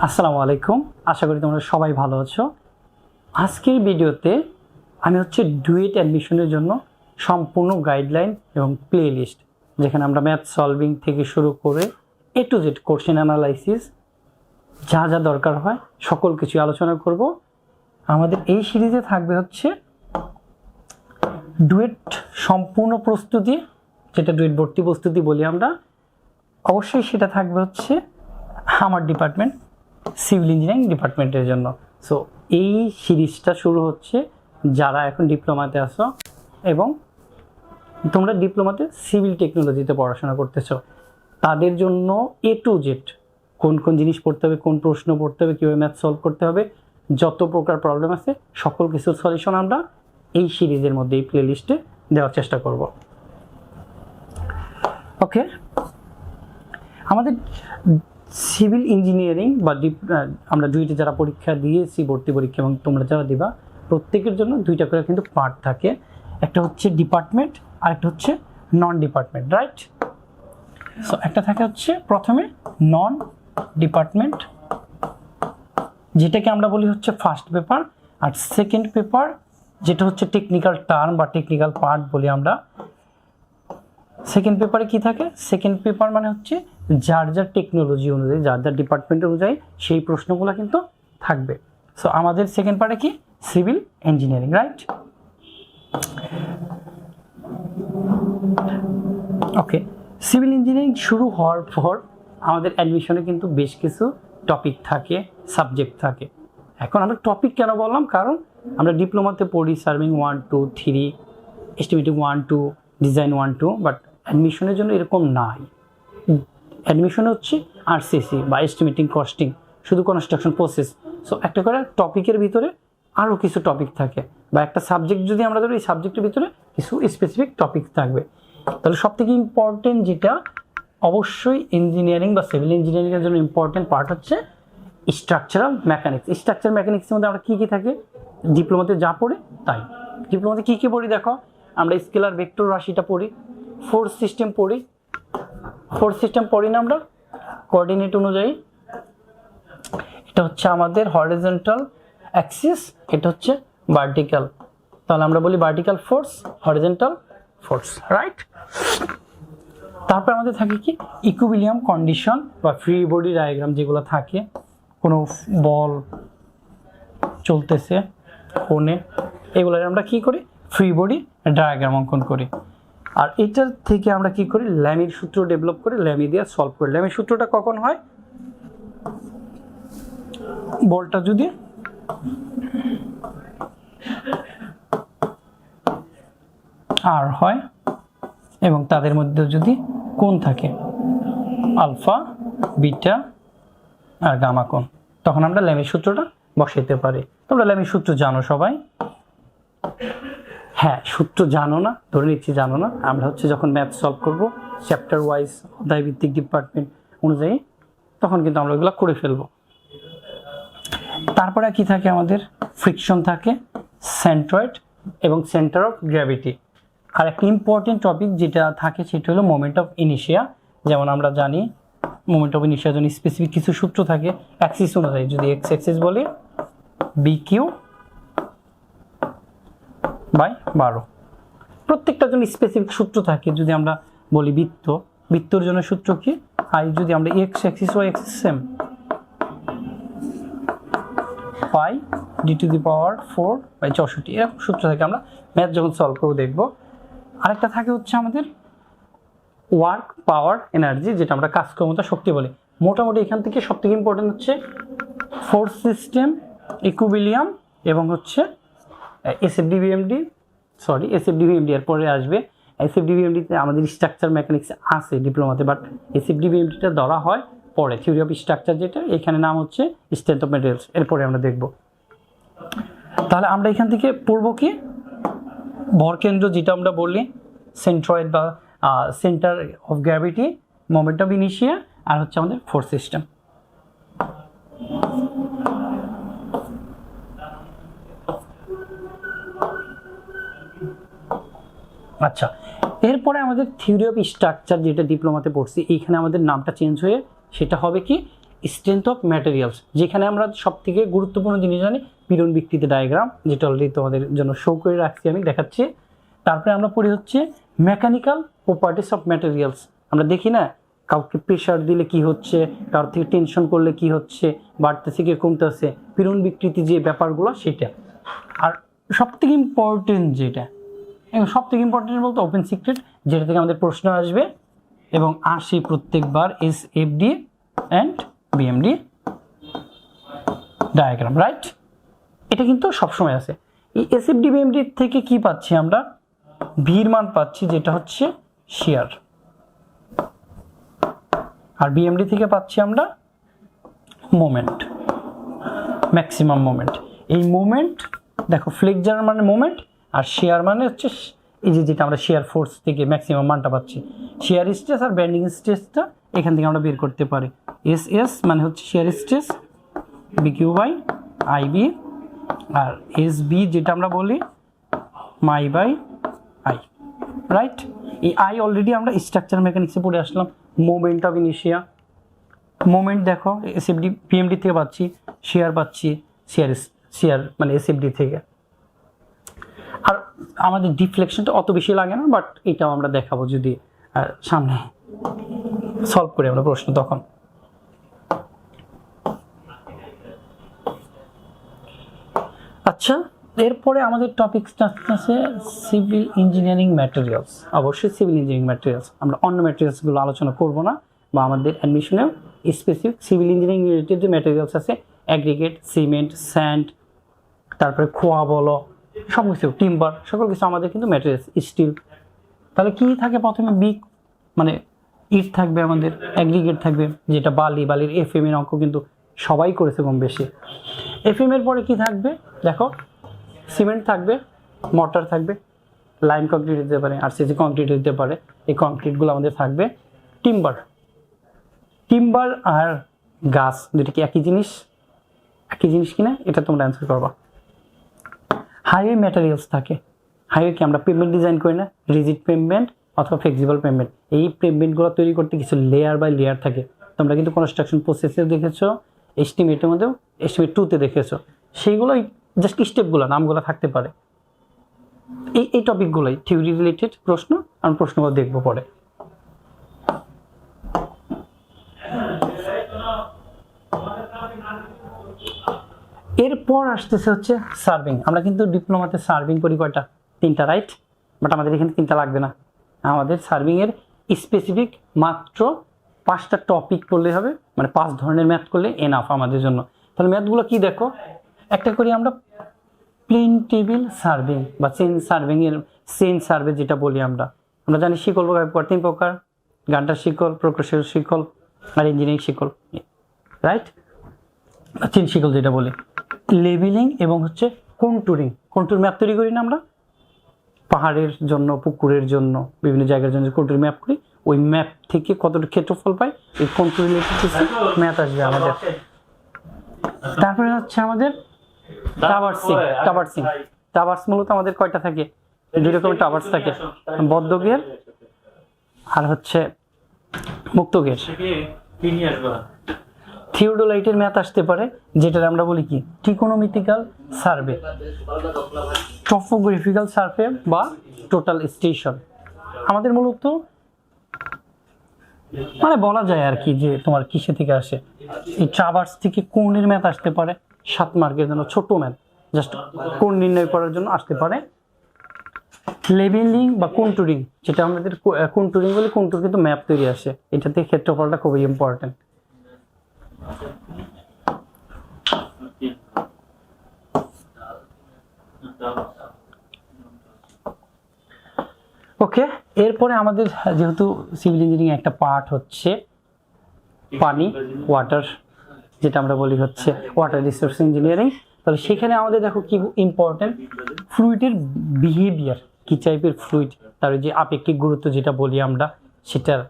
আসসালামু আলাইকুম, আশা করি তোমরা সবাই ভালো আছো। আজকের ভিডিওতে আমি ডুয়েট অ্যাডমিশনের জন্য সম্পূর্ণ গাইডলাইন এবং প্লে লিস্ট, যেখানে আমরা ম্যাথ সলভিং থেকে শুরু করে এ টু জেড কোশ্চেন অ্যানালাইসিস যা যা দরকার হয় সকল কিছু আলোচনা করব। আমাদের এই সিরিজে থাকবে ডুয়েট সম্পূর্ণ প্রস্তুতি, যেটা ডুয়েট ভর্তি প্রস্তুতি বলি আমরা। অবশ্যই সেটা থাকবে আমার ডিপার্টমেন্ট সিভিল ইঞ্জিনিয়ারিং ডিপার্টমেন্টের জন্য। সো এই সিরিজটা শুরু হচ্ছে যারা এখন ডিপ্লোমাতে আসো এবং তোমরা ডিপ্লোমাতে সিভিল টেকনোলজিতে পড়াশোনা করতেছো, তাদের জন্য এ টু জেড কোন কোন জিনিস পড়তে হবে, কোন প্রশ্ন পড়তে হবে, কীভাবে ম্যাথ সলভ করতে হবে, যত প্রকার প্রবলেম আছে সকল কিছুর সলিউশন আমরা এই সিরিজের মধ্যে এই প্লে লিস্টে দেওয়ার চেষ্টা করব। ওকে, আমাদের সিভিল ইঞ্জিনিয়ারিং বা আমরা ডুয়েটে যারা পরীক্ষা দিয়েছি ভর্তি পরীক্ষা এবং তোমরা যারা দিবা, প্রত্যেকের জন্য দুইটা করে কিন্তু পার্ট থাকে। একটা হচ্ছে ডিপার্টমেন্ট আর একটা হচ্ছে নন ডিপার্টমেন্ট, রাইট? সো একটা থাকে প্রথমে নন ডিপার্টমেন্ট, যেটাকে আমরা বলি ফার্স্ট পেপার, আর সেকেন্ড পেপার যেটা টেকনিক্যাল টার্ম বা টেকনিক্যাল পার্ট বলি আমরা। সেকেন্ড পেপারে কি থাকে? সেকেন্ড পেপার মানে যার যার টেকনোলজি অনুযায়ী, যার যার ডিপার্টমেন্ট অনুযায়ী সেই প্রশ্নগুলো কিন্তু থাকবে। সো আমাদের সেকেন্ড পার্টে কি? Civil engineering, right? Okay, civil engineering শুরু হওয়ার পর আমাদের অ্যাডমিশনে কিন্তু বেশ কিছু টপিক থাকে, সাবজেক্ট থাকে। এখন আমরা টপিক কেন বললাম? কারণ আমরা ডিপ্লোমাতে পড়ি সার্ভিং 1, 2, 3, এস্টিমেটিং 1, 2, ডিজাইন 1, 2, বাট অ্যাডমিশনের জন্য এরকম নাই। অ্যাডমিশন আরসিসি বা এস্টিমেটিং কস্টিং, শুধু কনস্ট্রাকশন প্রসেস। সো একটা করে টপিকের ভিতরে আরও কিছু টপিক থাকে, বা একটা সাবজেক্ট যদি আমরা ধরি, এই সাবজেক্টের ভিতরে কিছু স্পেসিফিক টপিক থাকবে। তাহলে সবথেকে ইম্পর্টেন্ট যেটা অবশ্যই ইঞ্জিনিয়ারিং বা সিভিল ইঞ্জিনিয়ারিংয়ের জন্য important part structural mechanics. Structure মেকানিক্সের মধ্যে আমরা কী কী থাকে ডিপ্লোমাতে যা পড়ি তাই। ডিপ্লোমাতে কী কী পড়ি দেখো, আমরা স্কেলার ভেক্টর রাশিটা পড়ি, ফোর্স সিস্টেম পড়ি। ফোর্স সিস্টেম পড়ি না আমরা কোঅর্ডিনেট অনুযায়ী। এটা আমাদের হরিজন্টাল অ্যাক্সিস, এটা ভার্টিক্যাল। তাহলে আমরা বলি vertical force, horizontal force, right? তারপর আমাদের থাকে কি ইকুইলিব্রিয়াম কন্ডিশন বা ফ্রি বডি ডায়াগ্রাম, যেগুলো থাকে কোনো বল চলতেছে কোণে, এগুলো আমরা কি করি? ফ্রি বডি ডায়াগ্রাম অঙ্কন করি। আর এটার থেকে আমরা কি করি? ল্যামির সূত্র ডেভেলপ করে ল্যামি দিয়ে সলভ করি। ল্যামির সূত্রটা কখন হয়? বলটা যদি আর হয় এবং তাদের মধ্যে যদি কোণ থাকে আলফা, বিটা আর গামা কোণ, তখন আমরা ল্যামির সূত্রটা বসাইতে পারি। তোমরা ল্যামির সূত্র জানো সবাই? হ্যাঁ, সূত্র জানো না, ধরে নিচ্ছি জানো না। আমরা যখন ম্যাথ সলভ করব চ্যাপ্টার ওয়াইজ, অধ্যায়ভিত্তিক ডিপার্টমেন্ট অনুযায়ী, তখন কিন্তু আমরা ওইগুলো করে ফেলবো। তারপরে কি থাকে? আমাদের ফ্রিকশন থাকে, সেন্ট্রয়েড এবং সেন্টার অফ গ্র্যাভিটি। আর একটা ইম্পর্টেন্ট টপিক যেটা থাকে সেটা হলো মোমেন্ট অফ ইনিশিয়া। যেমন আমরা জানি মোমেন্ট অফ ইনিশিয়ার জন্য স্পেসিফিক কিছু সূত্র থাকে অ্যাক্সিস অনুযায়ী। যদি এক্স অ্যাক্সিস বলি BQ/12, প্রত্যেকটার জন্য স্পেসিফিক সূত্র থাকে। যদি আমরা বলি বৃত্তর জন্য সূত্র কি? যদি আমরা x axis y axis same, πd⁴/64 এরকম সূত্র থাকে। আমরা ম্যাথ যখন সলভ করবো দেখবো। আরেকটা থাকে আমাদের ওয়ার্ক পাওয়ার এনার্জি, যেটা আমরা কাজ ক্ষমতা শক্তি বলি। মোটামুটি এখান থেকে সবথেকে ইম্পর্টেন্ট ফোর্স সিস্টেম, ইকুইলিব্রিয়াম এবং এসএফডি-ভিএমডি এর পরে আসবে। এসএফডি-ভিএমডিতে আমাদের স্ট্রাকচার মেকানিক্স আছে ডিপ্লোমাতে, বাট এসএফডি-ভিএমডিটা ধরা হয় পরে, থিওরি অফ স্ট্রাকচার, যেটা এখানে নাম স্ট্রেংথ অফ ম্যাটেরিয়ালস, এরপরে আমরা দেখব। তাহলে আমরা এখান থেকে পড়বো কি? ভরকেন্দ্র, যেটা আমরা বলি সেন্ট্রয়েড বা centre of gravity, moment of ইনিশিয়া, আর আমাদের ফোর্স সিস্টেম। আচ্ছা, এরপরে আমাদের থিওরি অফ স্ট্রাকচার, যেটা ডিপ্লোমাতে পড়ছি, এইখানে আমাদের নামটা চেঞ্জ হয়ে সেটা হবে কি স্ট্রেংথ অফ ম্যাটেরিয়ালস, যেখানে আমরা সব থেকে গুরুত্বপূর্ণ জিনিস জানি পীড়ন বিকৃতি ডায়াগ্রাম, যেটা অলরেডি তোমাদের জন্য শো করে রাখছি, আমি দেখাচ্ছি। তারপরে আমরা পড়ি হচ্ছে মেকানিক্যাল প্রপার্টিস অফ ম্যাটেরিয়ালস। আমরা দেখি না কাউকে প্রেশার দিলে কি হচ্ছে, কারোর থেকে টেনশন করলে কি হচ্ছে, বাড়তেছে কি কমতেছে, পীড়ন বিকৃতি যে ব্যাপারগুলো সেটা। আর সবথেকে ইম্পর্টেন্ট যেটা, সবথেকে ইম্পর্টেন্ট বলতে ওপেন সিক্রেট, যেটা থেকে আমাদের প্রশ্ন আসবে এবং আসে প্রত্যেকবার, SFD and BMD diagram, right? এটা কিন্তু সবসময় আছে। এই এসএফডি বিএমডি থেকে কি পাচ্ছি আমরা? ভির মান পাচ্ছি, যেটা হচ্ছে শিয়ার। আর বিএমডি থেকে পাচ্ছি আমরা মোমেন্ট, ম্যাক্সিমাম মোমেন্ট। এই মোমেন্ট দেখো, ফ্লেক্সার মানে মোমেন্ট, আর শেয়ার মানে হচ্ছে এই যে যেটা আমরা শেয়ার ফোর্স থেকে ম্যাক্সিমাম মানটা পাচ্ছি। শেয়ার স্ট্রেস আর বেন্ডিং স্ট্রেসটা এখান থেকে আমরা বের করতে পারি। এস মানে হচ্ছে shear stress, BQ by IB, আর এস বি যেটা আমরা বলি মাই বাই আই, রাইট? এই আই অলরেডি আমরা স্ট্রাকচার মেকানিক্সে পড়ে আসলাম। মোমেন্ট অফ ইনিশিয়া, মোমেন্ট দেখো এসএফডি পিএমডি থেকে পাচ্ছি, শেয়ার পাচ্ছি শেয়ার মানে এসএফডি থেকে। আর আমাদের ডিফ্লেকশনটা অত বেশি লাগে না, বাট এটাও আমরা দেখাবো যদি সামনে সলভ করি আমরা প্রশ্ন তখন। আচ্ছা, এরপরে আমাদের টপিকসটা আছে সিভিল ইঞ্জিনিয়ারিং ম্যাটেরিয়ালস। অবশ্যই সিভিল ইঞ্জিনিয়ারিং ম্যাটেরিয়ালস, আমরা অন্য ম্যাটেরিয়ালসগুলো আলোচনা করব না, বা আমাদের অ্যাডমিশনেও স্পেসিফিক সিভিল ইঞ্জিনিয়ারিং রিলেটেড যে ম্যাটেরিয়ালস আছে, অ্যাগ্রিগেট, সিমেন্ট, স্যান্ড, তারপরে খোয়া বলো, সব কিছু, টিম্বার, সকল কিছু আমাদের কিন্তু ম্যাটেরিয়ালস। স্টিল, তাহলে কি থাকে প্রথমে? বিগ মানে ইট থাকবে, আমাদের অ্যাগ্রিগেট থাকবে, যেটা বালির এফএম এর অঙ্ক কিন্তু সবাই করেছে কম বেশি। এফএম এর পরে কি থাকবে দেখো? সিমেন্ট থাকবে, মর্টার থাকবে, লাইম কংক্রিট দিতে পারে, আরসিসি কংক্রিট দিতে পারে, এই কংক্রিটগুলো আমাদের থাকবে। টিম্বার আর গাছ দুটো কি একই জিনিস? একই জিনিস কিনা এটা তোমরা অ্যান্সার করবা। হাইওয়ে ম্যাটেরিয়ালস থাকে। হাইওয়ে কি আমরা পেমেন্ট ডিজাইন করি না? রিজিড পেমেন্ট অথবা ফ্লেক্সিবল পেমেন্ট। এই পেমেন্টগুলো তৈরি করতে কিছু লেয়ার বাই লেয়ার থাকে। তোমরা কিন্তু কনস্ট্রাকশন প্রসেসেও দেখেছো, এস্টিমেটের মধ্যেও, এস্টিমেট 2তে দেখেছো। সেইগুলোই জাস্ট স্টেপগুলো, নামগুলো থাকতে পারে। এই টপিকগুলোই থিওরি রিলেটেড প্রশ্ন, আমরা প্রশ্নগুলো দেখবো পরে। এরপর আসতেছে হচ্ছে সার্ভিং। আমরা কিন্তু ডিপ্লোমাতে সার্ভিং করি কয়টা? 3টা, রাইট? বাট আমাদের এখানে 3টা লাগবে না। আমাদের সার্ভিংয়ের স্পেসিফিক মাত্র 5টা টপিক করলে হবে, মানে 5 ধরনের ম্যাথ করলে এনাফ আমাদের জন্য। তাহলে ম্যাথগুলো কি দেখো? একটা করি আমরা প্লেন টেবিল সার্ভিং বা চেইন সার্ভে যেটা বলি আমরা জানি শিকল প্রকার 3 প্রকার: গান্টার শিকল, প্রকৌশল শিকল, আর ইঞ্জিনিয়ারিং শিকল, রাইট? চেইন শিকল যেটা বলি। লেবেলিং এবং হচ্ছে কন্টুর ম্যাপ তৈরি করি না আমরা, পাহাড়ের জন্য, পুকুরের জন্য, বিভিন্ন জায়গার জন্য কন্টুর ম্যাপ করি। ওই ম্যাপ থেকে কতটা ক্ষেত্রফল পাই, এই কন্টুর রিলেটেড ম্যাথ আসবে আমাদের। তারপরে হচ্ছে আমাদের টাওয়ার্স মূলত আমাদের কয়টা থাকে? 2 রকমের টাওয়ার্স থাকে, বদ্ধ গের আর হচ্ছে মুক্ত গের। থিওডোলাইটের ম্যাথ আসতে পারে, যেটা আমরা বলি কি ট্রিকোনোমেট্রিক্যাল সার্ভে, টপোগ্রাফিক্যাল সার্ভে বা টোটাল স্টেশন। আমাদের মূলত মানে বলা যায় আর কি যে তোমার কিসে থেকে আসে, এই ট্রাভার্স থেকে কোণের ম্যাথ আসতে পারে, 7 মার্কের জন্য ছোট ম্যাথ, জাস্ট কোণ নির্ণয় করার জন্য আসতে পারে। লেবেলিং বা কন্টুরিং, যেটা আমাদের কন্টুরিং বলে, কন্টুর কিন্তু ম্যাপ তৈরি আসে, এটাতে ক্ষেত্রফলটা খুবই ইম্পর্টেন্ট। ওকে, এরপরে আমাদের যেহেতু সিভিল ইঞ্জিনিয়ারিং একটা পার্ট হচ্ছে পানি, ওয়াটার, যেটা আমরা বলি হচ্ছে ওয়াটার রিসোর্স ইঞ্জিনিয়ারিং, তাহলে সেখানে আমাদের দেখো কি ইম্পর্টেন্ট, ফ্লুইডের বিহেভিয়ার, কি টাইপের ফ্লুইড, তার যে আপেক্ষিক গুরুত্ব যেটা বলি আমরা সেটার।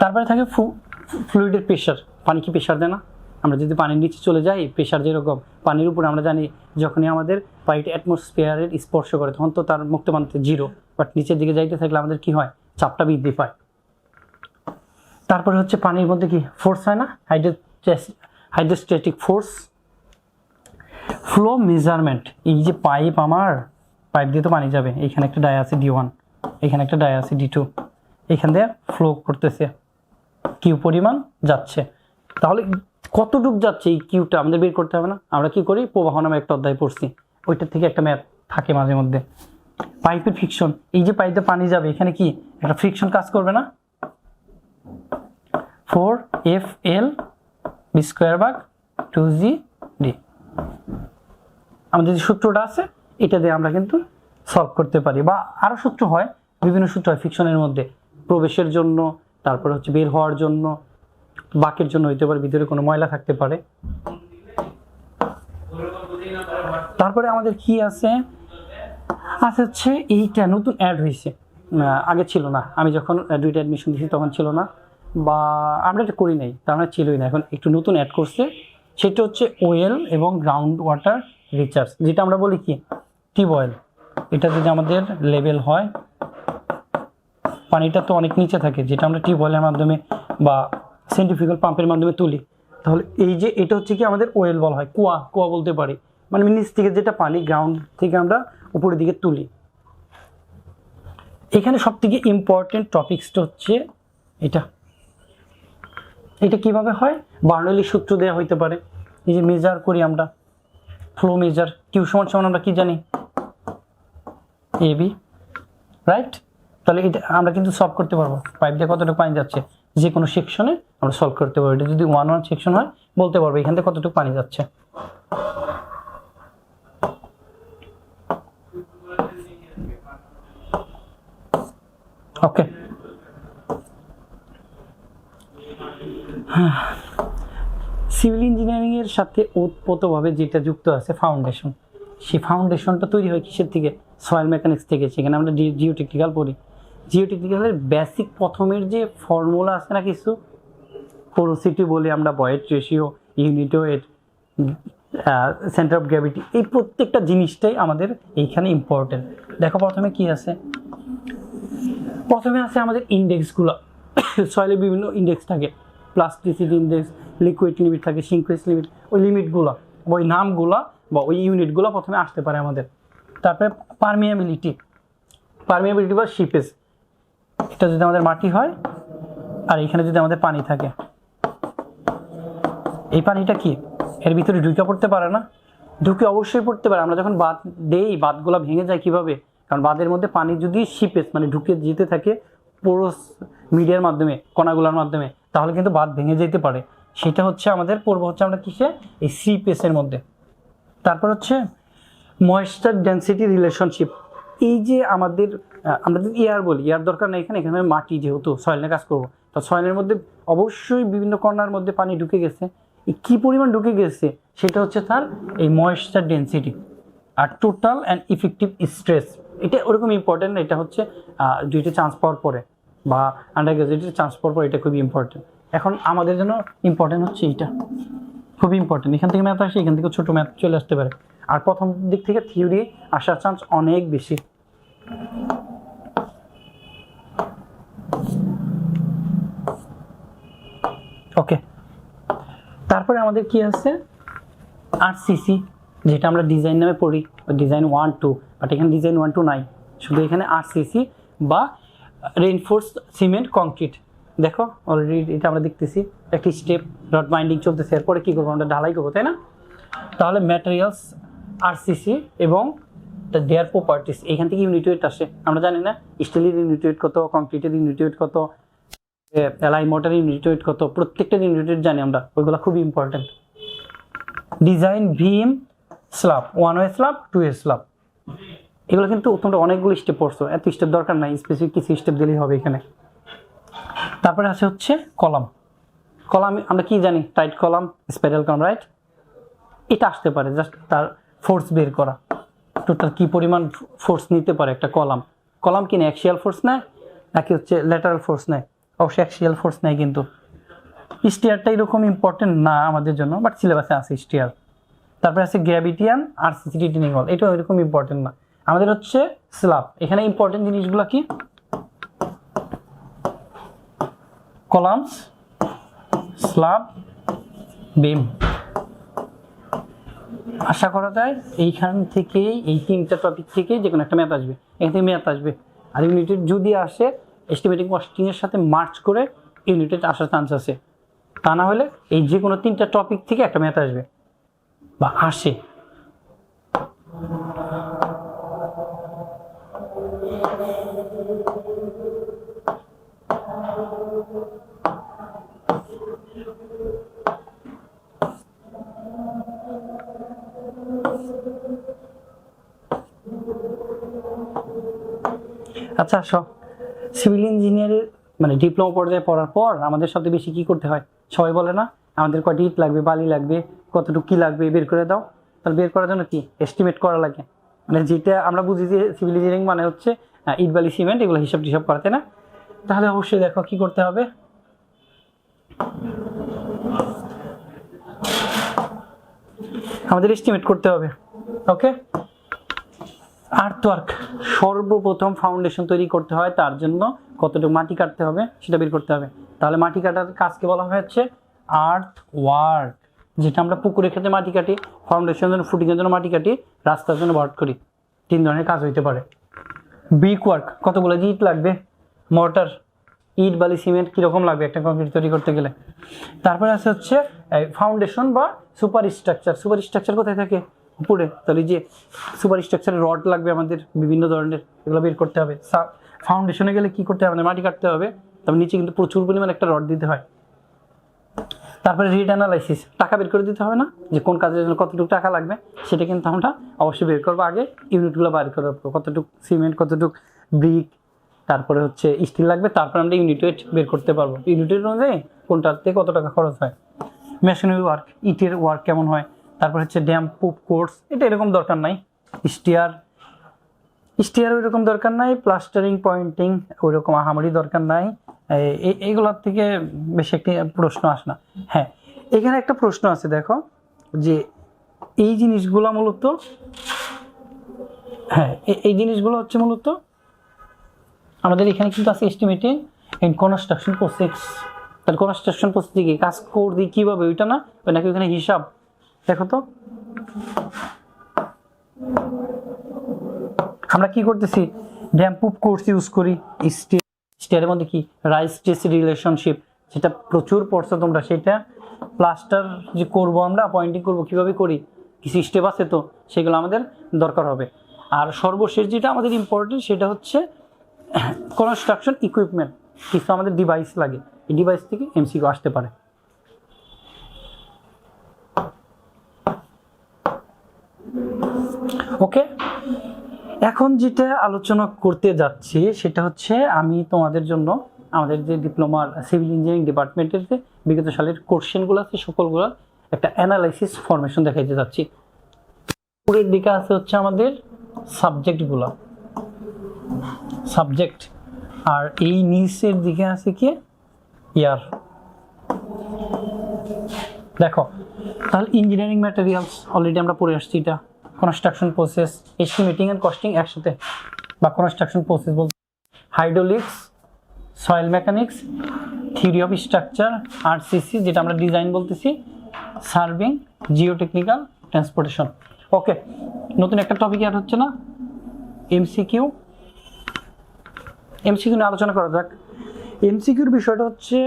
তারপরে থাকে ফ্লুইডের প্রেশার, পানি কি প্রেশার দেয় না? আমরা যদি পানির নিচে চলে যাই, প্রেশার যেরকম পানির উপরে, আমরা জানি যখনই আমাদের পানিটা অ্যাটমসফিয়ারের স্পর্শ করে তখন তো তার মুক্তমাত্রা 0, বাট নিচের দিকে যাইতে থাকলে আমাদের কি হয়? চাপটা বৃদ্ধি পায়। তারপরে হচ্ছে পানির মধ্যে কি ফোর্স হয় না, হাইড্রোস্ট্যাটিক ফোর্স, ফ্লো মেজারমেন্ট। এই যে পাইপ দিয়ে তো পানি যাবে, এখানে একটা ডাই আছে D1, এখানে একটা ডাই আছে D2, এখান দিয়ে ফ্লো করতেছে, কিউ পরিমাণ যাচ্ছে। তাহলে কতটুক যাচ্ছে এই কিউটা আমাদের বের করতে হবে না? আমরা কি করি, প্রবাহ নামে একটা অধ্যায় পড়ছি, ওইটার থেকে একটা ম্যাথ থাকে মাঝে মধ্যে। পাইপের ফ্রিকশন, এই যে পাইপে পানি যাবে এখানে কি একটা ফ্রিকশন কাজ করবে না, 4FL b²/2gd। আমাদের যে সূত্রটা আছে এটা দিয়ে আমরা কিন্তু সলভ করতে পারি, বা আরো সূত্র হয়, বিভিন্ন সূত্র হয় ফ্রিকশনের মধ্যে, প্রবেশের জন্য, তারপরে হচ্ছে বের হওয়ার জন্য, বাকের জন্য হইতে পারে, ভিতরে কোনো ময়লা থাকতে পারে। তারপরে আমাদের কি আছে হচ্ছে এইটা নতুন অ্যাড হয়েছে, আগে ছিল না, আমি যখন 2টা অ্যাডমিশন দিয়েছি তখন ছিল না, বা আমরা এটা করি নাই, তার মানে ছিলই না, এখন একটু নতুন অ্যাড করছে। সেটা হচ্ছে ওয়েল এবং গ্রাউন্ড ওয়াটার রিচার্জ, যেটা আমরা বলি কি টিউবওয়েল। এটা যদি আমাদের লেভেল হয়, পানিটা তো অনেক নিচে থাকে, যেটা আমরা টিউবওয়েলের মাধ্যমে বা সেন্ট্রিফিউগাল পাম্পের মাধ্যমে তুলি, তাহলে এই যে এটা হচ্ছে কি আমাদের ওয়েল বলা হয়, কুয়া বলতে পারি, মানে নিচ থেকে যেটা পানি গ্রাউন্ড থেকে আমরা উপরের দিকে তুলি। এখানে সব থেকে ইম্পর্টেন্ট টপিকসটা হচ্ছে এটা কিভাবে হয়, বার্নৌলির সূত্র দেওয়া হইতে পারে। এই যে মেজার করি আমরা, ফ্লো মেজার, কিউ সমান আমরা কি জানি, এবি, রাইট? তাহলে এটা আমরা কিন্তু সলভ করতে পারবো, পাইপ দিয়ে কতটুকু পানি যাচ্ছে যে কোনো সেকশনে আমরা সলভ করতে পারবো। এটা যদি 1 সেকশন হয় বলতে পারবো এখান থেকে কতটুকু পানি যাচ্ছে। ওকে, সিভিল ইঞ্জিনিয়ারিং এর সাথে ওতপ্রোতভাবে যেটা যুক্ত আছে ফাউন্ডেশন, সেই ফাউন্ডেশনটা তৈরি হয় কিসের থেকে, সয়েল মেকানিক্স থেকে। সেখানে আমরা জিওটেকনিক্যাল পড়ি, জিওটেকনিক্যালের বেসিক প্রথমের যে ফর্মুলা আছে না কিছু, পোরোসিটি বলি আমরা, void ratio, unit wait, centre of gravity, এই প্রত্যেকটা জিনিসটাই আমাদের এইখানে ইম্পর্টেন্ট। দেখো প্রথমে কি আছে, প্রথমে আছে আমাদের ইন্ডেক্সগুলো, সয়েলের বিভিন্ন ইন্ডেক্স থাকে, প্লাস্টিসিটি ইন্ডেক্স, লিকুইড লিমিট থাকে, সিঙ্কুয়েন্স লিমিট, ওই লিমিটগুলো, ওই নামগুলো বা ওই ইউনিটগুলো প্রথমে আসতে পারে আমাদের। তারপরে পারমিয়াবিলিটি বা শিপেজ, এটা যদি আমাদের মাটি হয় আর এখানে যদি আমাদের পানি থাকে, এই পানিটা কি এর ভিতরে ঢুকে পড়তে পারে না? ঢুকে অবশ্যই পড়তে পারে। আমরা যখন বাঁধ দেই, বাঁধগুলো ভেঙে যায় কিভাবে, কারণ বাঁধের মধ্যে পানি যদি শিপেজ মানে ঢুকে যেতে থাকে পোরোস মিডিয়ার মাধ্যমে, কণাগুলোর মাধ্যমে, তাহলে কিন্তু বাঁধ ভেঙে যেতে পারে। সেটা হচ্ছে আমাদের পড়বো হচ্ছে আমরা কিসে, এই সিপেসের মধ্যে। তারপর হচ্ছে ময়েশ্চার ডেনসিটি রিলেশনশিপ, এই যে আমরা যদি এয়ার বলি, এয়ার দরকার নেই এখানে মাটি, যেহেতু সয়েলে কাজ করবো, তো সয়েলের মধ্যে অবশ্যই বিভিন্ন কণার মধ্যে পানি ঢুকে গেছে, এই কী পরিমাণ ঢুকে গেছে সেটা হচ্ছে তার এই ময়েশ্চার ডেনসিটি। আর টোটাল অ্যান্ড ইফেক্টিভ স্ট্রেস, এটা ওরকম ইম্পর্টেন্ট, এটা হচ্ছে 2টা চান্স পাওয়ার পরে বা আন্ডার গ্রাজুয়েটের চান্স পাওয়ার পরে, এটা খুবই ইম্পর্টেন্ট। এখন আমাদের জন্য ইম্পর্টেন্ট হচ্ছে এইটা, খুবই ইম্পর্টেন্ট। এখান থেকে ম্যাথ আসে, এখান থেকে ছোটো ম্যাথ চলে আসতে পারে, আর প্রথম দিক থেকে থিওরি আসার চান্স অনেক বেশি। ওকে, তারপরে আমাদের কি আছে, আরসিসি, যেটা আমরা ডিজাইন নামে পড়ি, ডিজাইন 1, 2, বাট এখানে ডিজাইন 1, 2 নাই, শুধু এখানে আরসিসি বা রেইনফোর্স সিমেন্ট কংক্রিট। দেখো অলরেডি এটা আমরা দেখতেছি একটি স্টেপ, রড বাইন্ডিং চলতেছে, এরপরে কী করবো আমরা, ঢালাই করবো, তাই না? তাহলে ম্যাটেরিয়ালস, আরসিসি এবং দেয়ার প্রপার্টিস, এখান থেকে ইউনিট ওয়েট আসে। আমরা জানি না স্টিলের ইউনিট ওয়েট কত, কংক্রিটের ইউনিট ওয়েট কত, এলআই মোটরের ইউনিট ওয়েট কত, প্রত্যেকটা ইউনিট ওয়েট জানি আমরা, ওইগুলো খুবই important. Design VM slab, 1 way slab, 2 way slab, এগুলো কিন্তু তোমরা অনেকগুলো স্টেপ পড়ছো, এত স্টেপ দরকার নাই, স্পেসিফিক কিছু স্টেপ দিলেই হবে এখানে। তারপরে আছে হচ্ছে কলাম আমরা কি জানি, tight column, spiral column, right? এটা আসতে পারে জাস্ট তার ফোর্স বের করা, টোটাল কি পরিমাণ ফোর্স নিতে পারে একটা কলাম কিনে অ্যাক্সিয়াল ফোর্স নেয় নাকি হচ্ছে ল্যাটারাল ফোর্স নেয়, অবশ্যই অ্যাক্সিয়াল ফোর্স নেয়। কিন্তু স্টিয়ারটা এরকম ইম্পর্টেন্ট না আমাদের জন্য, বাট সিলেবাসে আছে স্টিয়ার। তারপরে আছে গ্র্যাভিটিয়ান আরসিসি রিটেনিং ওয়াল, এটাও এরকম ইম্পর্টেন্ট না, আমাদের হচ্ছে স্ল্যাব। এখানে ইম্পর্টেন্ট জিনিসগুলো কি, কলামস, স্ল্যাব, বিম। আশা করা যায় এইখান থেকেই, এই তিনটা টপিক থেকেই যে কোনো একটা ম্যাথ আসবে, এখান থেকে ম্যাথ আসবে। আর ইউনিটেড যদি আসে এস্টিমেটিং কস্টিংয়ের সাথে মার্চ করে ইউনিটেড আসার চান্স আছে। তা না হলে এই যে কোনো তিনটা টপিক থেকে একটা ম্যাথ আসবে বা আসে। আচ্ছা আসো, সিভিল ইঞ্জিনিয়ারের মানে ডিপ্লোমা পর্যায়ে পড়ার পর আমাদের সবচেয়ে বেশি কি করতে হয়? সবাই বলে না আমাদের কয়টি ইট লাগবে, বালি লাগবে, কতটুকু কি লাগবে বের করে দাও। তাহলে বের করার জন্য কি এস্টিমেট করা লাগে। মানে যেটা আমরা বুঝি যে সিভিল ইঞ্জিনিয়ারিং মানে হচ্ছে ইট, বালি, সিমেন্ট, এগুলো হিসাব টিসাব করতে না। তাহলে অবশ্যই দেখো কি করতে হবে, আমাদের এস্টিমেট করতে হবে। ওকে, আর্থওয়ার্ক, সর্বপ্রথম ফাউন্ডেশন তৈরি করতে হয়, তার জন্য কতটুকু মাটি কাটতে হবে সেটা বের করতে হবে। তাহলে মাটি কাটার কাজকে বলা হচ্ছে আর্থ ওয়ার্ক, যেটা আমরা পুকুরের ক্ষেত্রে মাটি কাটি, ফাউন্ডেশনের জন্য, ফুটিংয়ের জন্য মাটি কাটি, রাস্তার জন্য ওয়ার্ক করি। 3 ধরনের কাজ হইতে পারে। ব্রিক ওয়ার্ক, কতগুলো ইট লাগবে, মর্টার, ইট, বালি, সিমেন্ট কীরকম লাগবে একটা কংক্রিট তৈরি করতে গেলে। তারপরে আছে হচ্ছে ফাউন্ডেশন বা সুপার স্ট্রাকচার। সুপার স্ট্রাকচার কোথায় থাকে? উপরে। তাহলে যে সুপার স্ট্রাকচারের রড লাগবে আমাদের বিভিন্ন ধরনের, এগুলো বের করতে হবে। ফাউন্ডেশনে গেলে কি করতে হবে? মাটি কাটতে হবে, তবে নিচে কিন্তু প্রচুর পরিমাণে একটা রড দিতে হয়। তারপরে রেট অ্যানালাইসিস, টাকা বের করে দিতে হবে না, যে কোন কাজের জন্য কতটুকু টাকা লাগবে সেটা কিন্তু আমরা অবশ্যই বের করবো। আগে ইউনিটগুলো বের করে রাখবো, কতটুকু সিমেন্ট, কতটুকু ব্রিক, তারপরে হচ্ছে স্টিল লাগবে, তারপরে আমরা ইউনিট ওয়েট বের করতে পারবো। ইউনিটের অনুযায়ী কোনটাতে কত টাকা খরচ হয়। মেশিনারি ওয়ার্ক, ইটের ওয়ার্ক কেমন হয়। তারপর হচ্ছে ড্যাম প্রুফ কোর্স, এটা এরকম দরকার নাই। স্টিয়ার ওইরকম দরকার নাই। প্লাস্টারিং, পয়েন্টিং ওইরকম আহামরি দরকার নাই। এইগুলোর থেকে বেশি একটি প্রশ্ন আসে না। হ্যাঁ, এখানে একটা প্রশ্ন আছে, দেখো যে এই জিনিসগুলো মূলত, হ্যাঁ এই জিনিসগুলো হচ্ছে মূলত আমাদের এখানে কিন্তু আছে এস্টিমেটিং এন্ড কনস্ট্রাকশন প্রসেস। তার কনস্ট্রাকশন প্রসেস কি কাজ করবে কিভাবে, ওইটা না, নাকি ওখানে হিসাব। দেখো তো আমরা কি করতেছি, ড্যাম প্রুফ কোর্স ইউজ করি। স্টিয়ারের মধ্যে কি রাইস স্ট্রেস রিলেশনশিপ, যেটা প্রচুর পড়ছো তোমরা, সেটা প্লাস্টার যে করবো আমরা, পয়েন্টিং করবো কিভাবে করি, কিছু স্টেপ আছে তো, সেগুলো আমাদের দরকার হবে। আর সর্বশেষ যেটা আমাদের ইম্পর্টেন্ট সেটা হচ্ছে কনস্ট্রাকশন ইকুইপমেন্ট, কিছু আমাদের ডিভাইস লাগে, এই ডিভাইস থেকে এমসিকিউ আসতে পারে। ওকে, এখন যেটা আলোচনা করতে যাচ্ছি সেটা হচ্ছে আমি তোমাদের জন্য আমাদের যে ডিপ্লোমার সিভিল ইঞ্জিনিয়ারিং ডিপার্টমেন্টের যে বিগত সালের কোশ্চেনগুলো আছে সকলগুলো একটা অ্যানালাইসিস ফরমেশন দেখাইতে যাচ্ছি। উপরের দিকে আছে হচ্ছে আমাদের সাবজেক্টগুলো, সাবজেক্ট, আর এই নিচের দিকে আছে কি ইয়ার। দেখো তাহলে ইঞ্জিনিয়ারিং ম্যাটেরিয়ালস অলরেডি আমরা পড়ে আসছি, এটা construction process, estimating and costing একসাথে, বা কনস্ট্রাকশন প্রসেস বলতে hydraulics, soil mechanics, theory of structure, RCC যেটা আমরা ডিজাইন বলতেছি, সার্ভিং, জিওটেকনিক্যাল, ট্রান্সপোর্টেশন। ওকে, নতুন একটা টপিক অ্যাড হচ্ছে না, এমসিকিউ। এমসিকিউ নিয়ে আলোচনা করা যাক। এমসিকিউর বিষয়টা হচ্ছে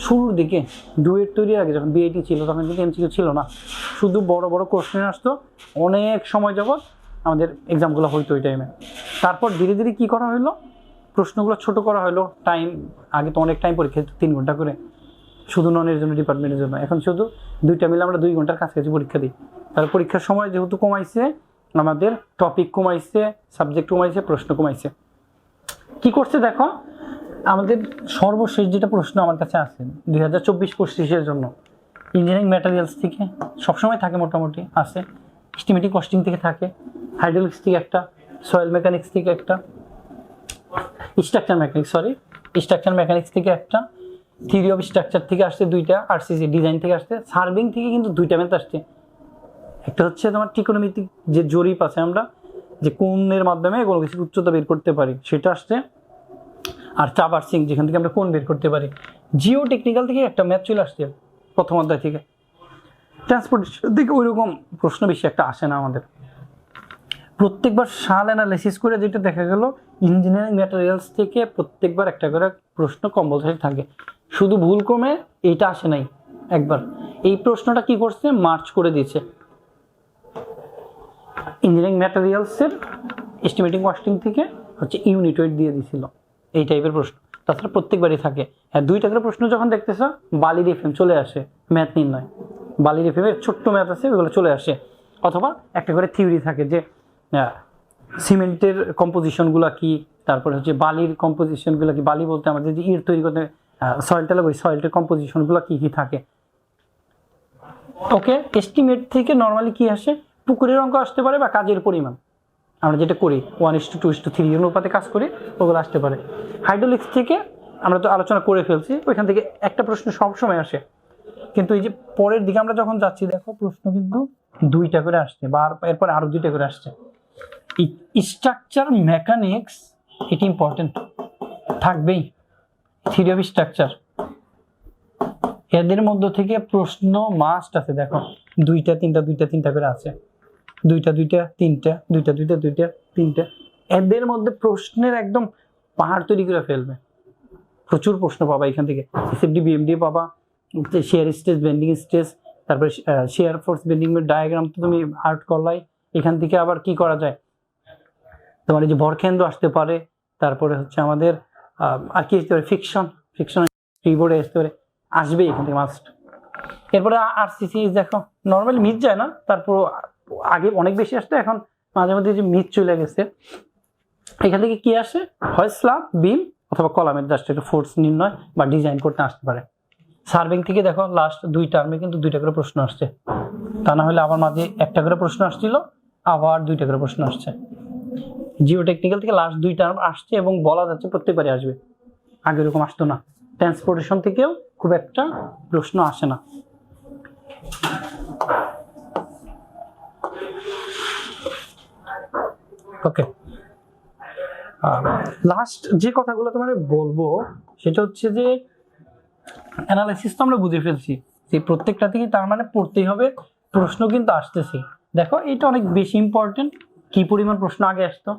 শুরুর দিকে ডুয়েট তৈরির আগে যখন বিআইটি ছিল তখন কিন্তু এমসিকিউ ছিল না, শুধু বড় বড় কোশ্চেন আসতো, অনেক সময় যাবত আমাদের এক্সামগুলো হইতো ওই টাইমে। তারপর ধীরে ধীরে কী করা হলো, প্রশ্নগুলো ছোট করা হলো, টাইম, আগে তো অনেক টাইম পরীক্ষা 3 ঘন্টা করে, শুধু ননের জন্য, ডিপার্টমেন্টের জন্য, এখন শুধু 2টা মিলে আমরা 2 ঘন্টার কাছাকাছি পরীক্ষা দিই। তাহলে পরীক্ষার সময় যেহেতু কমাইছে, আমাদের টপিক কমাইছে, সাবজেক্ট কমাইছে, প্রশ্ন কমাইছে। কি করছে দেখো, আমাদের সর্বশেষ যেটা প্রশ্ন আমার কাছে আছে 2024-25-এর জন্য, ইঞ্জিনিয়ারিং ম্যাটেরিয়ালস থেকে সবসময় থাকে, মোটামুটি আছে, এস্টিমেটিং কস্টিং থেকে থাকে, হাইড্রোলিক্স থেকে একটা, সয়েল মেকানিক্স থেকে একটা, স্ট্রাকচার মেকানিক্স থেকে একটা, থিওরি অফ স্ট্রাকচার থেকে আসছে 2টা, আরসিসি ডিজাইন থেকে আসছে, সার্ভিং থেকে কিন্তু 2টা ম্যাথ আসছে। একটা হচ্ছে তোমার ত্রিকোণমিতিক যে জরিপ আছে, আমরা যে কোণের মাধ্যমে কোনো কিছুর উচ্চতা বের করতে পারি, সেটা আসছে। আর ট্রাভার্সিং, যেখান থেকে আমরা কোণ বের করতে পারি। জিও টেকনিক্যাল থেকে একটা ম্যাথ চলে আসছে প্রথম অধ্যায় থেকে। ট্রান্সপোর্টেশন থেকে ওইরকম প্রশ্ন বেশি একটা আসে না আমাদের। প্রত্যেকবার সাল অ্যানালাইসিস করে যেটা দেখা গেল, ইঞ্জিনিয়ারিং ম্যাটেরিয়ালস থেকে প্রত্যেকবার একটা করে প্রশ্ন কম্পালসারি থাকে। শুধু ভুল ক্রমে এইটা আসে নাই একবার, এই প্রশ্নটা কি করছে, মার্চ করে দিয়েছে। ইঞ্জিনিয়ারিং ম্যাটেরিয়ালসের এস্টিমেটিং কস্টিং থেকে হচ্ছে ইউনিট ওয়েট দিয়ে দিয়েছিল, এই টাইপের প্রশ্ন। তাছাড়া প্রত্যেকবারই থাকে। আর 2টা করে প্রশ্ন যখন দেখতেছ, বালির এফএম চলে আসে, ম্যাথ নির্ণয়, বালির এফএমের ছোট্ট ম্যাথ আছে, ওগুলো চলে আসে। অথবা একটা করে থিওরি থাকে যে সিমেন্টের কম্পোজিশনগুলো কি, তারপরে হচ্ছে বালির কম্পোজিশনগুলো কি, বালি বলতে আমাদের যে ইট তৈরি করতে সয়েলটা লাগে, ওই সয়েলটের কম্পোজিশনগুলো কি কি থাকে। ওকে, এস্টিমেট থেকে নর্মালি কি আসে, পুকুরের অঙ্ক আসতে পারে বা কাজের পরিমাণ, আমরা যেটা করি 1:2:3 অনুপাতে কাজ করি, ওগুলো আসতে পারে। হাইড্রোলিক্স থেকে আমরা তো আলোচনা করে ফেলছি, ওইখান থেকে একটা প্রশ্ন সবসময় আসে। কিন্তু এই যে পরের দিকে আমরা যখন যাচ্ছি, দেখো প্রশ্ন কিন্তু 2টা করে আসছে, বা এরপর আরো 2টা করে আসছে। স্ট্রাকচার মেকানিক্স, এটি ইম্পর্টেন্ট থাকবেই। থিওরি অফ স্ট্রাকচার, এদের মধ্য থেকে প্রশ্ন মাস্ট আছে। দেখো 2টা 3টা 2টা 3টা করে আছে, 2টা 2টা 3টা 2টা 2টা 2টা 3টা। এদের মধ্যে প্রশ্নের একদম পাহাড় তৈরি করে ফেলবে। প্রচুর প্রশ্ন পাবা এখান থেকে। এসএফডি বিএমডি পাবা, শেয়ার স্ট্রেস, বেন্ডিং স্ট্রেস, তারপরে শেয়ার ফোর্স বেন্ডিং এর ডায়াগ্রাম তো তুমি আর্ট করলাই। এখান থেকে আবার কি করা যায়, তোমার এই যে ভরকেন্দ্র আসতে পারে, তারপরে হচ্ছে আমাদের আর কি আসতে পারে, ফিকশন কিবোর্ডে আসতে পারে, আসবে এখান থেকে মাস্ট। এরপরে আরসিসি দেখো নর্মালি মিস যায় না, তারপর আগে অনেক বেশি আসতো, এখন মাঝে মধ্যে যে মিস চলে গেছে। এখান থেকে কি আসে, হয় স্ল্যাব, বিম অথবা কলামের জাস্ট একটা ফোর্স নির্ণয় বা ডিজাইন করতে আসতে পারে। সার্ভিং থেকে দেখো লাস্ট 2 টার্মে কিন্তু 2টা করে প্রশ্ন আসছে, তা না হলে আবার মাঝে একটা করে প্রশ্ন আসছিল, আবার 2টা করে প্রশ্ন আসছে। জিও টেকনিক্যাল থেকে লাস্ট 2 টার্ম আসছে এবং বলা যাচ্ছে প্রত্যেকবারই আসবে, আগে এরকম আসতো না। ট্রান্সপোর্টেশন থেকেও খুব একটা প্রশ্ন আসে না। ওকে, লাস্ট যে কথাগুলো তোমার বলবো সেটা হচ্ছে যে অ্যানালাইসিস তো আমরা বুঝে ফেলছি, যে প্রত্যেকটা থেকে তার মানে পড়তেই হবে, প্রশ্ন কিন্তু আসতেছে। দেখো এটা অনেক বেশি ইম্পর্টেন্ট। কি পরিমাণ প্রশ্ন আগে আসতো,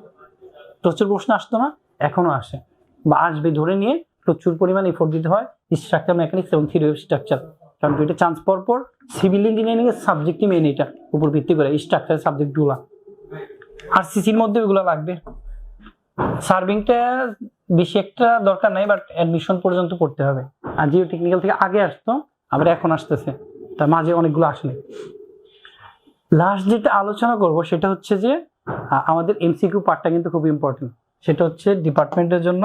প্রচুর প্রশ্ন আসতো না, এখনো আসে বা আসবে ধরে নিয়ে প্রচুর পরিমাণ এফোর্ট দিতে হয় স্ট্রাকচার মেকানিক্স এবং থিওরি অফ স্ট্রাকচার। কারণ 2টা চান্স পর সিভিল ইঞ্জিনিয়ারিং এর সাবজেক্টই মেন, এটা উপর ভিত্তি করে স্ট্রাকচার সাবজেক্টগুলো। আর সিসির মধ্যে ওইগুলো লাগবে। সার্ভিংটা বেশি একটা দরকার নাই, বাট অ্যাডমিশন পর্যন্ত পড়তে হবে। আর জিও টেকনিক্যাল থেকে আগে আসতো, আবার এখন আসতেছে, তার মাঝে অনেকগুলো আসলে। লাস্ট যেটা আলোচনা করব সেটা হচ্ছে যে আমাদের এমসিকিউ পার্টটা কিন্তু খুব ইম্পর্টেন্ট। সেটা হচ্ছে ডিপার্টমেন্টের জন্য,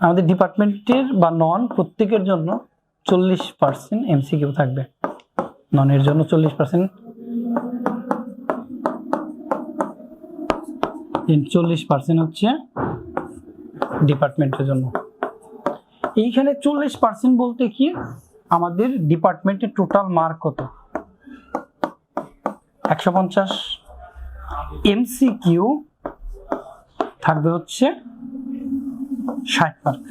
আমাদের ডিপার্টমেন্টের বা নন প্রত্যেকের জন্য 40% এমসিকিউ থাকবে। ননের জন্য 40%, 40% হচ্ছে ডিপার্টমেন্টের জন্য। এইখানে 40% বলতে কি, আমাদের ডিপার্টমেন্টের টোটাল মার্ক কত, 150। এমসিকিউ থাকবে হচ্ছে 60 মার্ক।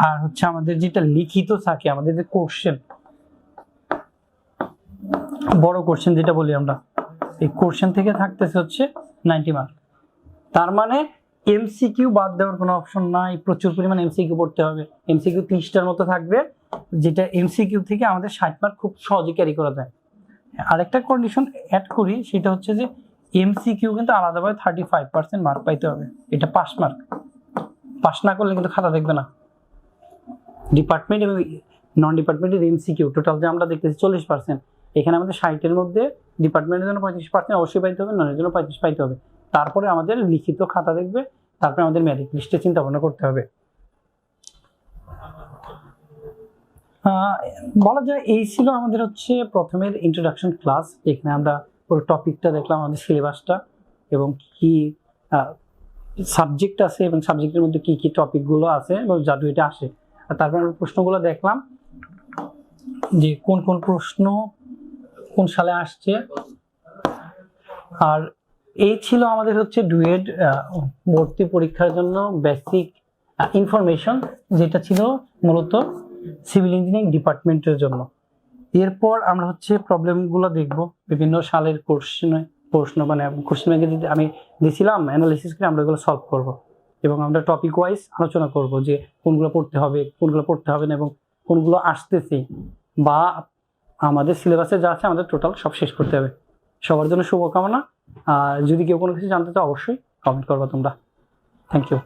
আর হচ্ছে আমাদের যেটা লিখিত থাকে, আমাদের যে কোশ্চেন, বড় কোশ্চেন যেটা বলি আমরা, এই কোশ্চেন থেকে থাকতেছে হচ্ছে 90 মার্ক। তার মানে এমসিকিউ বাদ দেওয়ার কোনো অপশন নাই, প্রচুর পরিমাণ এমসিকিউ পড়তে হবে। এমসিকিউ 30টার মতো থাকবে, যেটা এমসিকিউ থেকে আমাদের 60 মার্ক খুব সহজে ক্যারি করা যায়। আরেকটা কন্ডিশন অ্যাড করি, সেটা হচ্ছে যে এমসিকিউ কিন্তু আলাদাভাবে 35% মার্ক পাইতে হবে, এটা পাস মার্ক। পাস না করলে কিন্তু খাতা দেখবে না। ডিপার্টমেন্ট এবং নন ডিপার্টমেন্টের এমসিকিউ টোটাল যে আমরা দেখতেছি 40%, এখানে আমাদের 60-এর মধ্যে ডিপার্টমেন্টের জন্য 35% অবশ্যই পাইতে হবে, ননের জন্য 35 পাইতে হবে। তারপরে আমাদের লিখিত খাতা দেখবে, তারপরে আমাদের মেরিট লিস্টে চিন্তা ভাবনা করতে হবে। বলা যায় এই ছিল আমাদের হচ্ছে প্রথমের ইন্ট্রোডাকশন ক্লাস। এখানে আমরা পুরো টপিকটা দেখলাম, আমাদের সিলেবাসটা এবং কি সাবজেক্ট আছে এবং সাবজেক্টের মধ্যে কি কি টপিকগুলো আছে এবং জাদু এটা আসে। আর তারপরে আমরা প্রশ্নগুলো দেখলাম যে কোন কোন প্রশ্ন কোন সালে আসছে। আর এই ছিল আমাদের হচ্ছে ডুয়েট ভর্তি পরীক্ষার জন্য বেসিক ইনফরমেশন, যেটা ছিল মূলত সিভিল ইঞ্জিনিয়ারিং ডিপার্টমেন্টের জন্য। এরপর আমরা হচ্ছে প্রবলেমগুলো দেখব, বিভিন্ন সালের প্রশ্ন মানে কোশ্চেন ব্যাংকে যদি আমি দিয়েছিলাম অ্যানালিসিস করে আমরা এগুলো সলভ করব, এবং আমরা টপিক ওয়াইজ আলোচনা করব যে কোনগুলো পড়তে হবে, কোনগুলো পড়তে হবে না, এবং কোনগুলো আসতেছে বা আমাদের সিলেবাসে যা আছে আমাদের টোটাল সব শেষ করতে হবে। সবার জন্য শুভকামনা। আর যদি কেউ কোনো কিছু জানতে চাও অবশ্যই কমেন্ট করবা তোমরা। Thank you.